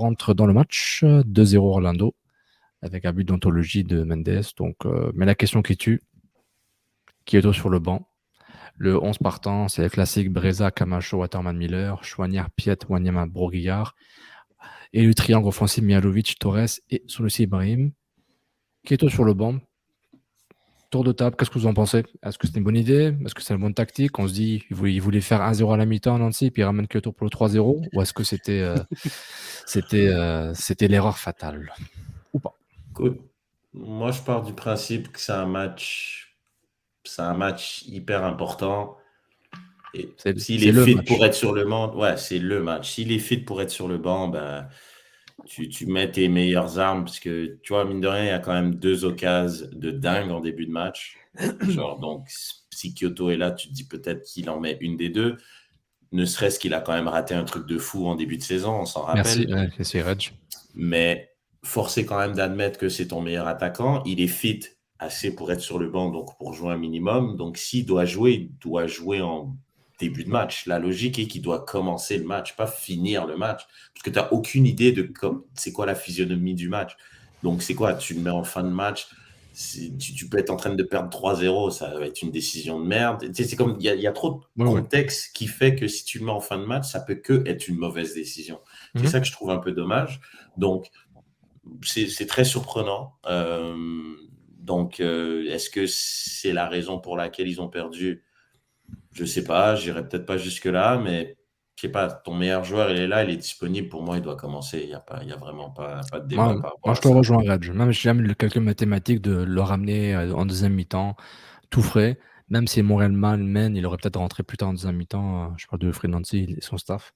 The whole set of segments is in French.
rentre dans le match, 2-0 Orlando, avec un but d'anthologie de Mendes. Donc, mais la question qui tue, Kyoto sur le banc. Le 11 partant, c'est le classique Breza, Camacho, Waterman Miller, Chouanière, Piet, Wanyama, Broguillard. Et le triangle offensif Mihalovic, Torres et Sunusi Ibrahim. Kyoto sur le banc. Tour de table, qu'est-ce que vous en pensez? Est-ce que c'est une bonne idée? Est-ce que c'est une bonne tactique? On se dit, il voulait faire 1-0 à la mi-temps à Nancy, puis il ramène Kyoto pour le 3-0? Ou est-ce que c'était l'erreur fatale? Ou pas? Écoute, moi, je pars du principe que c'est un match hyper important. Et C'est s'il c'est est le fit pour match. être sur le banc, ouais, c'est le match. S'il est fit pour être sur le banc, ben, tu mets tes meilleures armes parce que, tu vois, mine de rien, il y a quand même 2 occasions de dingue en début de match. Genre, donc, si Kyoto est là, tu te dis peut-être qu'il en met une des deux. Ne serait-ce qu'il a quand même raté un truc de fou en début de saison, on s'en Merci, rappelle. ouais, c'est Reg. Mais force est quand même d'admettre que c'est ton meilleur attaquant. Il est fit assez pour être sur le banc, donc pour jouer un minimum. Donc s'il doit jouer, il doit jouer en début de match. La logique est qu'il doit commencer le match, pas finir le match. Parce que tu n'as aucune idée de c'est quoi la physionomie du match. Donc c'est quoi? Tu le mets en fin de match. Tu peux être en train de perdre 3-0, ça va être une décision de merde. Tu sais, c'est comme il y a trop de Ouais, ouais. contexte qui fait que si tu le mets en fin de match, ça peut que être une mauvaise décision. C'est Mhm. ça que je trouve un peu dommage. Donc, c'est très surprenant. Donc, est-ce que c'est la raison pour laquelle ils ont perdu? Je sais pas, j'irai peut-être pas jusque-là, mais je sais pas, ton meilleur joueur, il est là, il est disponible. Pour moi, il doit commencer. Il y a vraiment pas de débat par Moi, rapport je à te ça. rejoins, Reg. Même si j'aime le calcul mathématique de le ramener en deuxième mi-temps, tout frais. Même si Montréal mène, il aurait peut-être rentré plus tard en deuxième mi-temps. Je parle de Fred Nancy et son staff.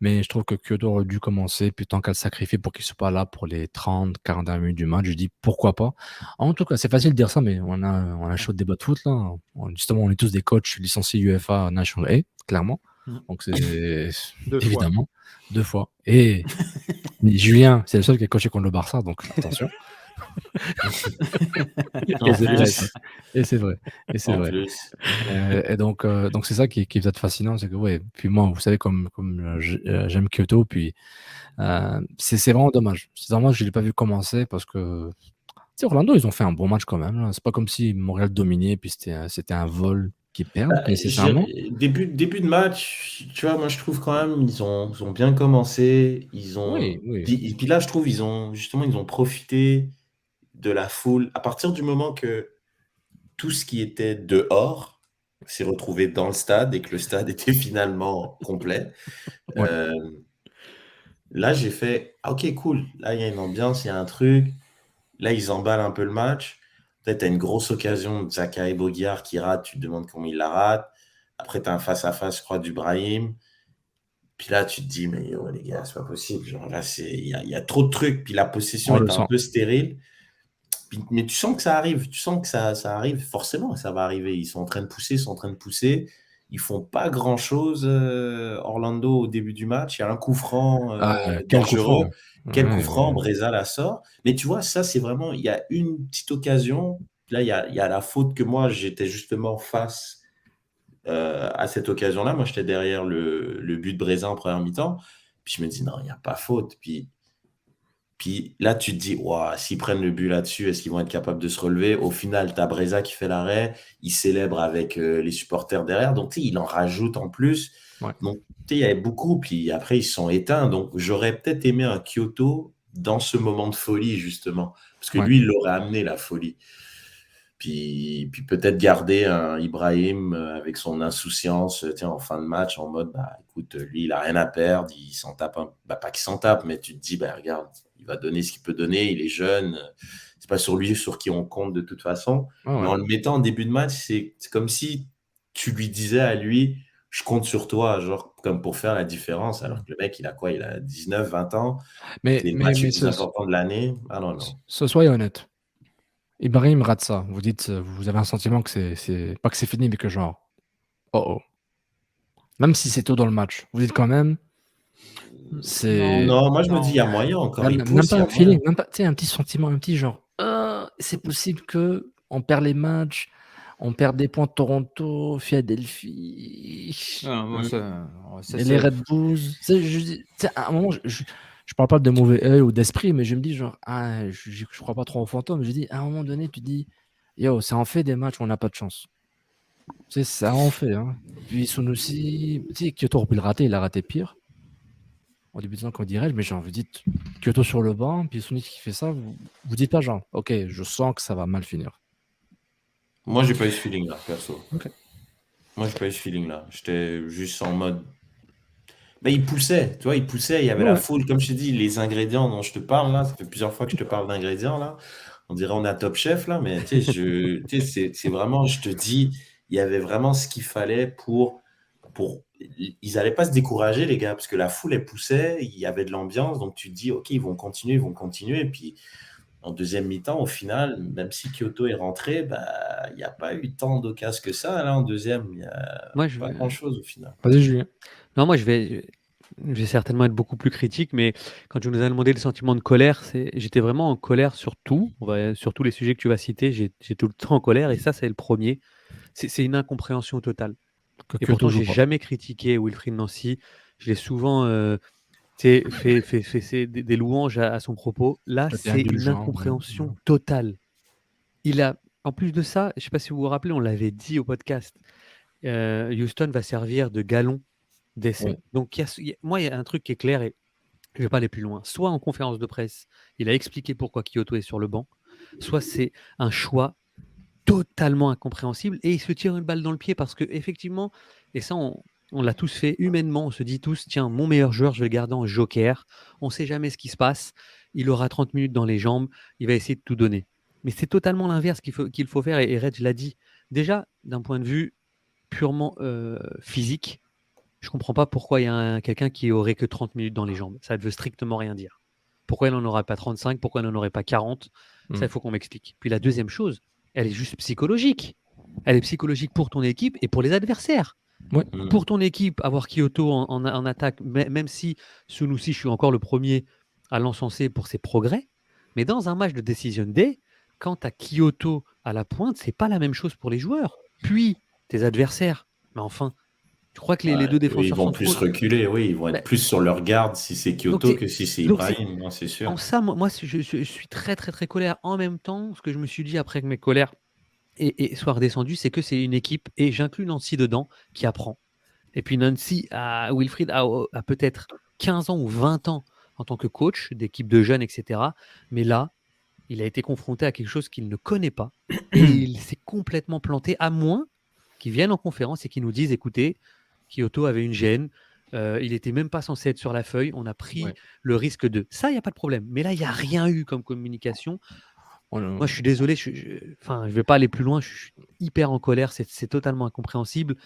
Mais je trouve que Kyoto aurait dû commencer, puis tant qu'à le sacrifier pour qu'il soit pas là pour les 30, 41 minutes du match, je dis pourquoi pas. En tout cas, c'est facile de dire ça, mais on a un chaud débat de foot là. Justement, on est tous des coachs licenciés UEFA National A, clairement. Mm. Donc c'est 2 fois. évidemment 2 fois. Et Julien, c'est le seul qui a coaché contre le Barça, donc attention. En Et c'est vrai, plus, ça. Et c'est vrai. Et c'est en vrai. plus. Et donc c'est ça qui est peut-être fascinant, c'est que ouais. Puis moi, vous savez comme j'aime Kyoto, puis c'est vraiment dommage. C'est dommage que je l'ai pas vu commencer parce que tu sais, Orlando, ils ont fait un bon match quand même, là. C'est pas comme si Montréal dominait, puis c'était un vol qu'ils perdent Bah, nécessairement. début de match, tu vois, moi je trouve quand même ils ont bien commencé. Oui, oui. Puis là, je trouve ils ont profité de la foule. À partir du moment que tout ce qui était dehors s'est retrouvé dans le stade et que le stade était finalement complet. Ouais. Euh, Là, j'ai fait, ah, ok, cool. Là, il y a une ambiance, il y a un truc. Là, ils emballent un peu le match. Peut-être tu as une grosse occasion de Zakaï Boguiar qui rate, tu te demandes comment il la rate. Après, tu as un face-à-face, je crois, du Brahim. Puis là, tu te dis, mais oh, les gars, c'est pas possible. Genre, là, il y a trop de trucs. Puis la possession On le est un sent. peu stérile. Mais tu sens que ça arrive. Tu sens que ça arrive. Forcément, ça va arriver. Ils sont en train de pousser, ils sont en train de pousser. Ils font pas grand-chose, Orlando, au début du match. Il y a un coup franc Quel coup franc. dangereux. Quel coup Ouais, franc, ouais. Breza la sort. Mais tu vois, ça, c'est vraiment, il y a une petite occasion. Là, il y a la faute que moi, j'étais justement face à cette occasion-là. Moi, j'étais derrière le but de Breza en première mi-temps. Puis je me dis, non, il n'y a pas faute. Puis là, tu te dis, ouah, s'ils prennent le but là-dessus, est-ce qu'ils vont être capables de se relever? Au final, tu as Breza qui fait l'arrêt, il célèbre avec les supporters derrière, donc tu sais, il en rajoute en plus. Ouais. Donc, tu sais, il y avait beaucoup, puis après, ils se sont éteints. Donc, j'aurais peut-être aimé un Kyoto dans ce moment de folie, justement, parce que Ouais. lui, il aurait amené la folie. Puis peut-être garder un Ibrahim avec son insouciance, tiens, en fin de match, en mode, bah écoute, lui, il a rien à perdre, il s'en tape bah, pas qu'il s'en tape, mais tu te dis, bah regarde, il va donner ce qu'il peut donner, il est jeune, c'est pas sur lui sur qui on compte de toute façon. Ouais, Mais ouais. en le mettant en début de match, c'est comme si tu lui disais à lui, je compte sur toi, genre comme pour faire la différence, alors que le mec, il a quoi? Il a 19, 20 ans, Mais, c'est le mais, match le mais plus important de l'année. Ah non, non. soyez honnête. Ibrahim rate ça. Vous dites, vous avez un sentiment que pas que c'est fini, mais que genre, oh oh. Même si c'est tôt dans le match, vous dites quand même, c'est Non, moi je me dis, il y a Non. moyen encore, il même pousse, il y pas a un feeling, moyen. même pas, tu sais, un petit sentiment, un petit genre, c'est possible que on perd les matchs, on perd des points de Toronto, Philadelphie, Ah, moi, Mmh. ça et les c'est Red Bulls. Tu sais, à un moment, je parle pas de mauvais œil ou d'esprit, mais je me dis genre, je crois pas trop aux fantômes. Je dis, à un moment donné, tu dis, yo, ça en fait des matchs où on n'a pas de chance. Tu sais, ça en fait. Hein. Puis Sunusi, tu sais, Kyoto aurait pu le rater, il a raté pire. En début de saison, quand on dirait, mais genre, vous dites Kyoto sur le banc, puis Sunusi qui fait ça, vous dites pas genre, ok, je sens que ça va mal finir. Moi, j'ai pas eu ce feeling-là, perso. Ok. Moi, j'ai pas eu ce feeling-là. J'étais juste en mode. Mais il poussait, tu vois, il poussait, il y avait la Ouais. foule. Comme je te dis, les ingrédients dont je te parle là, ça fait plusieurs fois que je te parle d'ingrédients là. On dirait on a Top Chef là, mais tu sais, tu sais, c'est vraiment, je te dis, il y avait vraiment ce qu'il fallait pour. Ils n'allaient pas se décourager, les gars, parce que la foule, elle poussait, il y avait de l'ambiance, donc tu te dis, ok, ils vont continuer. Et puis, en deuxième mi-temps, au final, même si Kyoto est rentré, bah, il n'y a pas eu tant d'occasions que ça, là, en deuxième. Il n'y a Moi, je pas vais... grand-chose, au final. Vas-y, Julien. Non, moi, je vais certainement être beaucoup plus critique, mais quand tu nous as demandé le sentiment de colère, j'étais vraiment en colère sur tout. Sur tous les sujets que tu vas citer, j'ai tout le temps en colère, et ça, c'est le premier. C'est une incompréhension totale. Que Et Kyoto pourtant, joue j'ai pas. jamais critiqué Wilfried Nancy. Je l'ai souvent tu sais, fait des louanges à son propos. Là, T'es c'est une indulgent. incompréhension totale. En plus de ça, je ne sais pas si vous vous rappelez, on l'avait dit au podcast, Houston va servir de galon d'essai. Ouais. Donc, moi, il y a un truc qui est clair et je ne vais pas aller plus loin. Soit en conférence de presse, il a expliqué pourquoi Kyoto est sur le banc, soit c'est un choix totalement incompréhensible et il se tire une balle dans le pied parce que effectivement, et ça on l'a tous fait humainement, on se dit tous, tiens, mon meilleur joueur, je vais le garder en joker, on ne sait jamais ce qui se passe, il aura 30 minutes dans les jambes, il va essayer de tout donner. Mais c'est totalement l'inverse qu'il faut faire et Reg l'a dit. Déjà, d'un point de vue purement physique, je ne comprends pas pourquoi il y a quelqu'un qui aurait que 30 minutes dans les jambes. Ça ne veut strictement rien dire. Pourquoi il n'en aurait pas 35? Pourquoi il n'en aurait pas 40? Ça, il faut qu'on m'explique. Puis la deuxième chose, elle est juste psychologique. Elle est psychologique pour ton équipe et pour les adversaires. Ouais. Pour ton équipe, avoir Kyoto en attaque, même si Sunusi, je suis encore le premier à l'encenser pour ses progrès, mais dans un match de Decision Day, quand tu as Kyoto à la pointe, c'est pas la même chose pour les joueurs. Puis, tes adversaires. Mais enfin, tu crois que les deux Oui, ils défenseurs vont plus centraux... reculer, oui, ils vont être Ben, plus sur leur garde si c'est Kyoto que si c'est Ibrahim, non, c'est sûr. En ça, moi je suis très, très, très colère. En même temps, ce que je me suis dit après que mes colères soient redescendues, c'est que c'est une équipe, et j'inclus Nancy dedans, qui apprend. Et puis Nancy, Wilfried a peut-être 15 ans ou 20 ans en tant que coach d'équipe de jeunes, etc. Mais là, il a été confronté à quelque chose qu'il ne connaît pas et il s'est complètement planté, à moins qu'ils viennent en conférence et qu'ils nous disent, écoutez, Kyoto avait une gêne, il n'était même pas censé être sur la feuille, on a pris le risque de... Ça, il n'y a pas de problème. Mais là, il n'y a rien eu comme communication. Moi, je suis désolé, je ne vais pas aller plus loin, je suis hyper en colère, c'est totalement incompréhensible.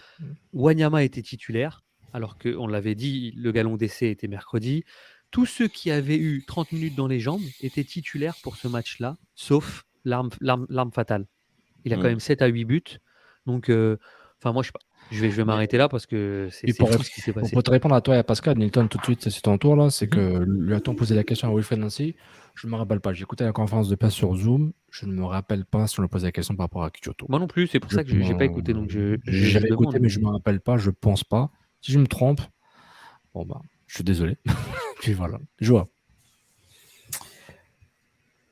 Wanyama était titulaire, alors qu'on l'avait dit, le galon d'essai était mercredi. Tous ceux qui avaient eu 30 minutes dans les jambes étaient titulaires pour ce match-là, sauf l'arme fatale. Il a quand même 7 à 8 buts. Donc, moi, je sais pas. Je vais m'arrêter là parce que c'est fou ce qui s'est passé. Pour te répondre à toi et à Pascal, Nilton, tout de suite, c'est ton tour là. C'est que lui a-t-on posé la question à Wilfried Nancy? Je ne me rappelle pas. J'ai écouté la conférence de presse sur Zoom. Je ne me rappelle pas si on lui a posé la question par rapport à Kyoto. Moi non plus, c'est pour ça que je n'ai pas écouté. Donc j'avais écouté, mais je ne me rappelle pas. Je pense pas. Si je me trompe, bon bah, je suis désolé. Puis voilà. Joa.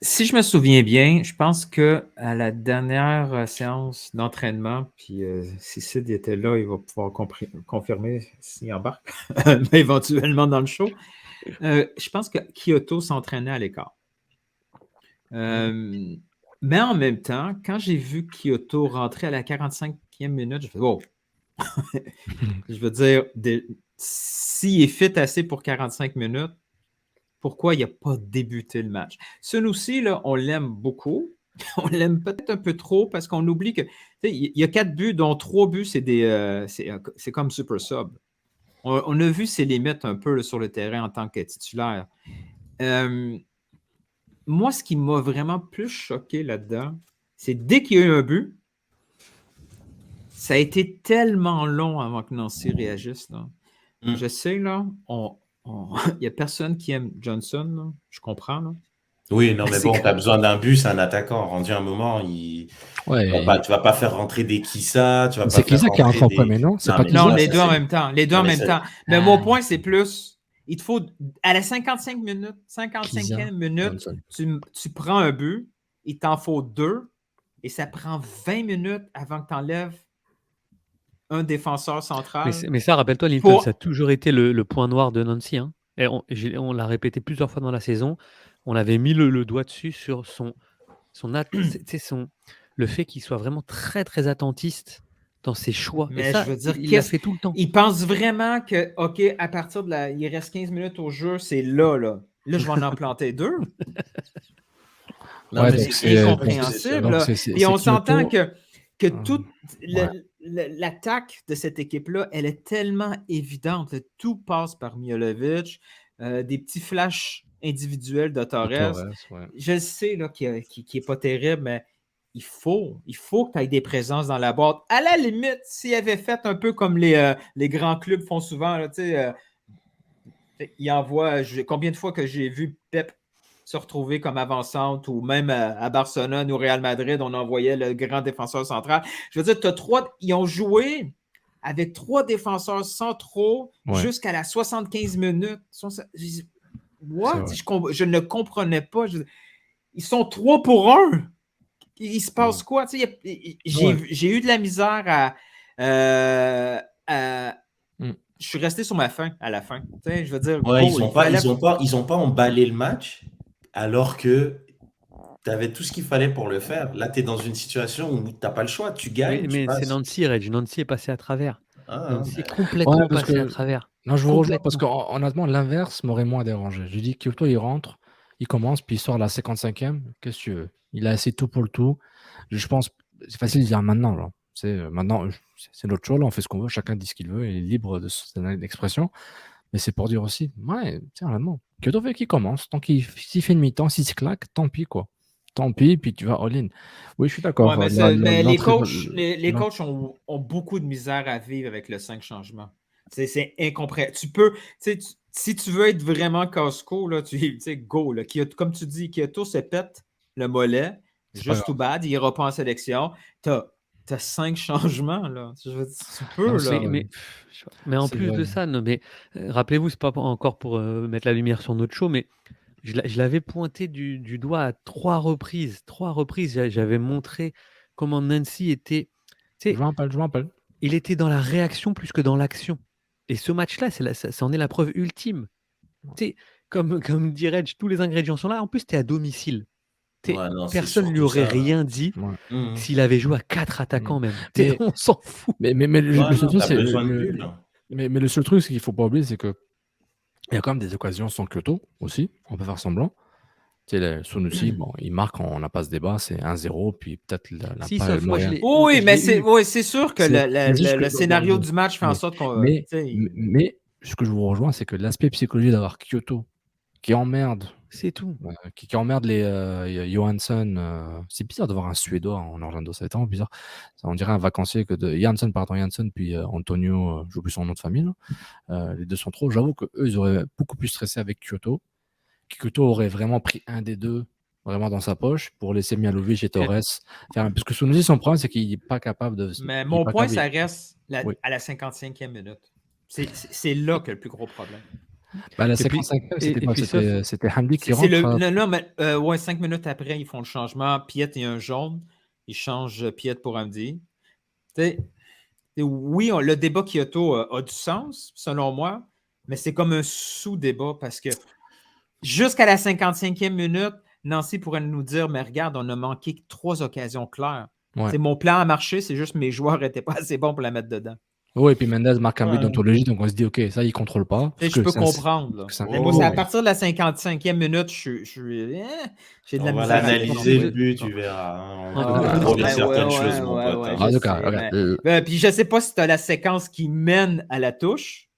Si je me souviens bien, je pense qu'à la dernière séance d'entraînement, puis si Sid était là, il va pouvoir confirmer s'il embarque, mais éventuellement dans le show. Je pense que Kyoto s'entraînait à l'écart. Mais en même temps, quand j'ai vu Kyoto rentrer à la 45e minute, je fais « Oh! » Je veux dire, s'il est fit assez pour 45 minutes, pourquoi il n'a pas débuté le match? Sunusi, là, on l'aime beaucoup. On l'aime peut-être un peu trop parce qu'on oublie que il y a 4 buts, dont 3 buts, c'est comme super sub. On a vu ses limites un peu là, sur le terrain en tant que titulaire. Moi, ce qui m'a vraiment plus choqué là-dedans, c'est dès qu'il y a eu un but, ça a été tellement long avant que Nancy réagisse. Là. Je sais, là, il n'y a personne qui aime Johnson, là. Je comprends. Là. Oui, non, mais bon, tu as besoin d'un but, c'est un attaquant. Rendu un moment, tu ne vas pas faire rentrer des Kissa. C'est Kissa qui rentre en premier, non? Non, les deux en même temps. Mais mon point, c'est plus, Il te faut, à la 55e minute, Johnson. tu prends un but, il t'en faut 2, et ça prend 20 minutes avant que tu enlèves un défenseur central. Mais ça, rappelle-toi, Linton, ça a toujours été le point noir de Nancy. Hein. Et on l'a répété plusieurs fois dans la saison. On avait mis le doigt dessus sur le fait qu'il soit vraiment très, très attentiste dans ses choix. Mais et ça, je veux dire, il l'a fait tout le temps. Il pense vraiment que, OK, à partir de il reste 15 minutes au jeu, c'est là. Là, je vais en planter 2. Non, Ouais, mais donc c'est incompréhensible. donc là. c'est Puis on s'entend Kyoto. que toute l'attaque de cette équipe-là, elle est tellement évidente. Tout passe par Miolovic, des petits flashs individuels de Torres. Ouais. Je sais là, qu'il n'est pas terrible, mais il faut que tu aies des présences dans la boîte. À la limite, s'il avait fait un peu comme les grands clubs font souvent, là, il envoie. Combien de fois que j'ai vu Pep se retrouver comme avant-centre, ou même à Barcelone ou Real Madrid, on envoyait le grand défenseur central. Je veux dire, ils ont joué avec 3 défenseurs centraux jusqu'à la 75 minutes. What? Je ne comprenais pas. Ils sont 3 pour 1. Il se passe quoi? J'ai eu de la misère je suis resté sur ma faim à la fin. Je veux dire, ils ont pas emballé le match alors que tu avais tout ce qu'il fallait pour le faire. Là, tu es dans une situation où tu n'as pas le choix. Tu gagnes. Mais c'est Nancy, Reg. Nancy est passé à travers. Nancy est complètement passé à travers. Non, je vous rejoins parce qu'honnêtement, l'inverse m'aurait moins dérangé. Je dis Kyoto, il rentre, il commence, puis il sort à la 55e. Qu'est-ce que tu veux? Il a assez tout pour le tout. Je pense, c'est facile de dire maintenant. Genre. Maintenant, c'est notre show, là, on fait ce qu'on veut, chacun dit ce qu'il veut, il est libre de son expression. Mais c'est pour dire aussi, honnêtement, Kyoto fait qu'il commence. Tant s'il fait une mi-temps, s'il se claque, tant pis, quoi. Tant pis, puis tu vas all-in. Oui, je suis d'accord. Ouais, mais les coachs ont beaucoup de misère à vivre avec le 5 changements. C'est incompréhensible. Si tu veux être vraiment Costco, là, go. Là. Comme tu dis, Kyoto se pète le mollet, juste tout bad, il n'ira pas en sélection. T'as 5 changements, là. Tu peux, là. Mais en plus de ça, rappelez-vous, c'est pas encore pour mettre la lumière sur notre show, mais je l'avais pointé du doigt à 3 reprises. 3 reprises, j'avais montré comment Nancy était. Je m'en rappelle. Il était dans la réaction plus que dans l'action. Et ce match-là, ça en est la preuve ultime. Comme dit Reg, tous les ingrédients sont là. En plus, tu es à domicile. Personne ne lui aurait rien dit s'il avait joué à 4 attaquants même. On s'en fout. Mais le seul truc, c'est qu'il ne faut pas oublier, c'est que il y a quand même des occasions sans Kyoto aussi. On peut faire semblant. Sunusi, il marque, on n'a pas ce débat, c'est 1-0, puis peut-être Oui, mais c'est sûr que le scénario du match fait en sorte qu'on... Mais ce que je vous rejoins, c'est que l'aspect psychologique d'avoir Kyoto qui emmerde, c'est tout. Qui emmerde les Johansson. C'est bizarre de voir un Suédois en Orlando, c'est tellement bizarre. On dirait un vacancier que de Johansson, puis Antonio, j'oublie son nom de famille. Les deux sont trop. J'avoue qu'eux, ils auraient beaucoup plus stressé avec Kyoto. Kyoto aurait vraiment pris un des deux vraiment dans sa poche pour laisser Mialovic et Torres faire parce que Sunusi, son problème, c'est qu'il n'est pas capable de... Mais mon point, ça reste à la 55e minute. C'est là que le plus gros problème. La 55e, c'était Hamdi qui rentre. Non, mais 5 minutes après, ils font le changement. Piet et un jaune. Ils changent Piet pour Hamdi. Oui, le débat Kyoto a du sens, selon moi, mais c'est comme un sous-débat parce que jusqu'à la 55e minute, Nancy pourrait nous dire, mais regarde, on a manqué 3 occasions claires. Mon plan a marché, c'est juste mes joueurs n'étaient pas assez bons pour la mettre dedans. Oui, et puis Mendes marque un but d'anthologie, donc on se dit, OK, ça, il ne contrôle pas. Je peux comprendre. Mais moi, c'est à partir de la 55e minute, j'ai de la misère. On va l'analyser le but, tu verras. On va contrôler certaines choses, mon pote. Puis je ne sais pas si tu as la séquence qui mène à la touche.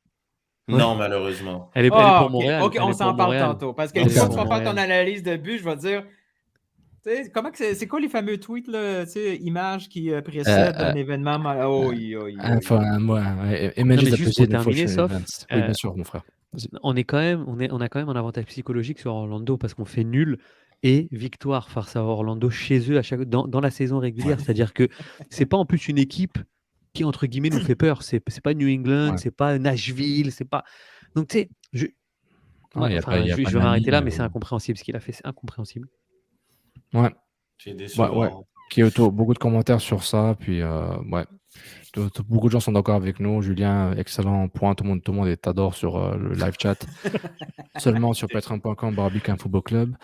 Non, malheureusement. Elle est pour Montréal. OK, on s'en parle tantôt. Parce que une fois que tu vas faire ton analyse de but, je vais dire... C'est quoi les fameux tweets, là, images qui précèdent un événement? Juste pour terminer, sauf... Oui, bien sûr, mon frère. On a quand même un avantage psychologique sur Orlando parce qu'on fait nul et victoire face à Orlando chez eux dans la saison régulière. C'est-à-dire que c'est pas en plus une équipe qui, entre guillemets, nous fait peur. C'est pas New England, c'est pas Nashville, c'est pas... Donc, tu sais, Ah, il y a Enfin, pas, il y a je pas vais m'arrêter là, d'analyse. mais c'est incompréhensible ce qu'il a fait. C'est incompréhensible. Ouais, C'est ouais, ouais. décevant. Kyoto, beaucoup de commentaires sur ça. Puis, ouais, beaucoup de gens sont d'accord avec nous. Julien, excellent point. Tout le monde t'adore sur le live chat. Seulement sur patreon.com, Barbican Football Club.